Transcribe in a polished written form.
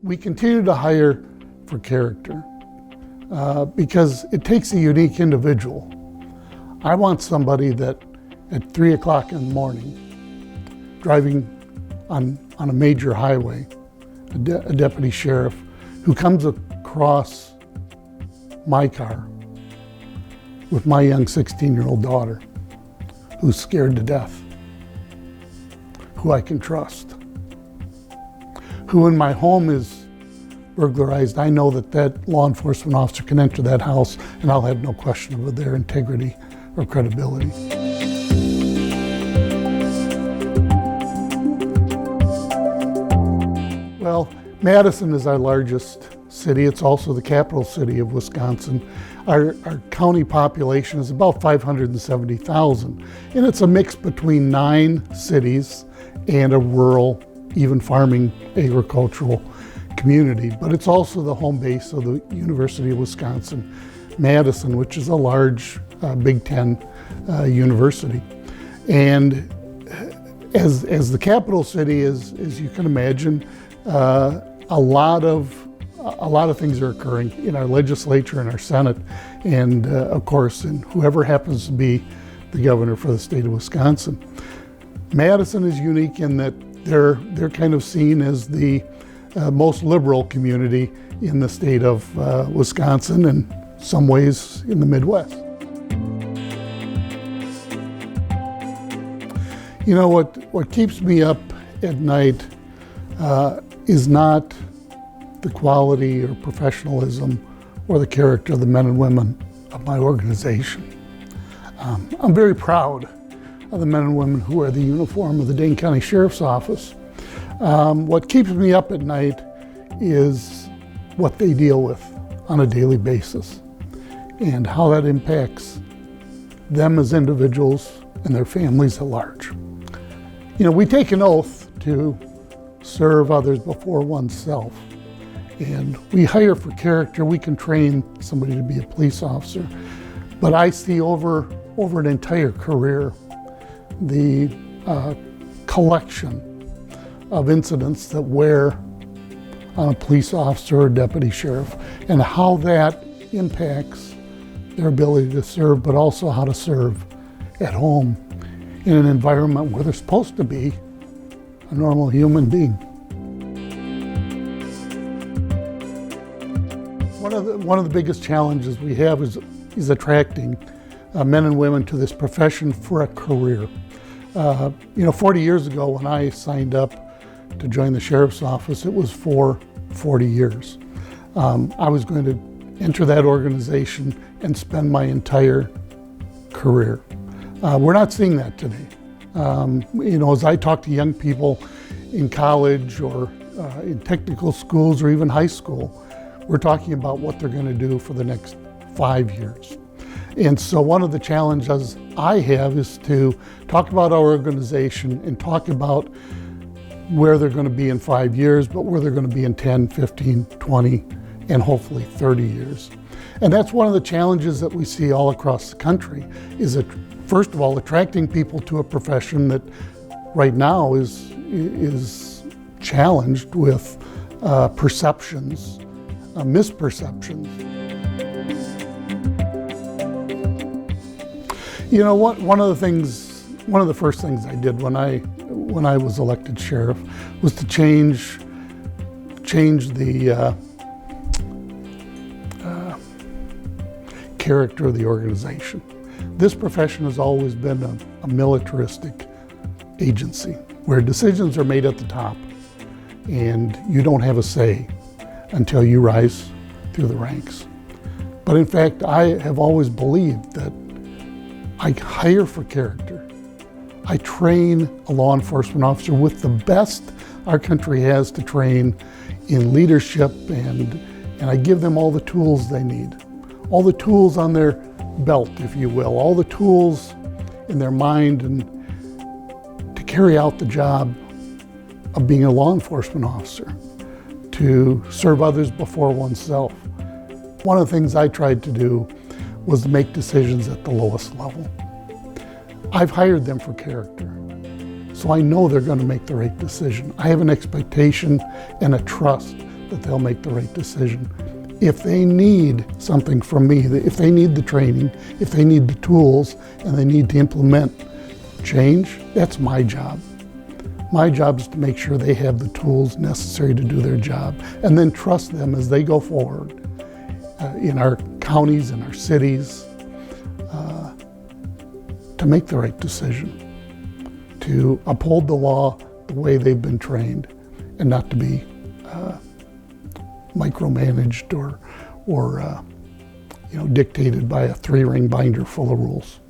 we continue to hire for character because it takes a unique individual. I want somebody that at 3 o'clock in the morning, driving on a major highway, a deputy sheriff who comes across my car with my young 16-year-old daughter who's scared to death, who I can trust, who when my home is burglarized, I know that law enforcement officer can enter that house and I'll have no question of their integrity or credibility. Well, Madison is our largest city. It's also the capital city of Wisconsin. Our county population is about 570,000, and it's a mix between 9 cities and a rural, even farming, agricultural community. But it's also the home base of the University of Wisconsin-Madison, which is a large Big Ten university. And as the capital city, as you can imagine, a lot of things are occurring in our legislature and our Senate, and of course, in whoever happens to be the governor for the state of Wisconsin. Madison is unique in that they're kind of seen as the most liberal community in the state of Wisconsin, and some ways in the Midwest. You know, what keeps me up at night is not the quality or professionalism or the character of the men and women of my organization. I'm very proud of the men and women who wear the uniform of the Dane County Sheriff's Office. What keeps me up at night is what they deal with on a daily basis and how that impacts them as individuals and their families at large. You know, we take an oath to serve others before oneself. And we hire for character. We can train somebody to be a police officer. But I see over an entire career the collection of incidents that wear on a police officer or deputy sheriff, and how that impacts their ability to serve, but also how to serve at home in an environment where they're supposed to be a normal human being. One of the biggest challenges we have is attracting men and women to this profession for a career. 40 years ago when I signed up to join the sheriff's office, it was for 40 years. I was going to enter that organization and spend my entire career. We're not seeing that today. As I talk to young people in college or in technical schools or even high school, we're talking about what they're going to do for the next 5 years. And so one of the challenges I have is to talk about our organization and talk about where they're going to be in 5 years, but where they're going to be in 10, 15, 20, and hopefully 30 years. And that's one of the challenges that we see all across the country, is that, first of all, attracting people to a profession that right now is challenged with perceptions, misperceptions. You know, one of the first things I did when I was elected sheriff was to change the character of the organization. This profession has always been a militaristic agency where decisions are made at the top and you don't have a say until you rise through the ranks. But in fact, I have always believed that I hire for character. I train a law enforcement officer with the best our country has to train in leadership, and I give them all the tools they need, all the tools on their belt, if you will, all the tools in their mind and to carry out the job of being a law enforcement officer, to serve others before oneself. One of the things I tried to do was to make decisions at the lowest level. I've hired them for character, so I know they're going to make the right decision. I have an expectation and a trust that they'll make the right decision. If they need something from me, if they need the training, if they need the tools, and they need to implement change, that's my job. My job is to make sure they have the tools necessary to do their job, and then trust them as they go forward in our counties, in our cities, to make the right decision, to uphold the law the way they've been trained, and not to be micromanaged or dictated by a 3-ring binder full of rules.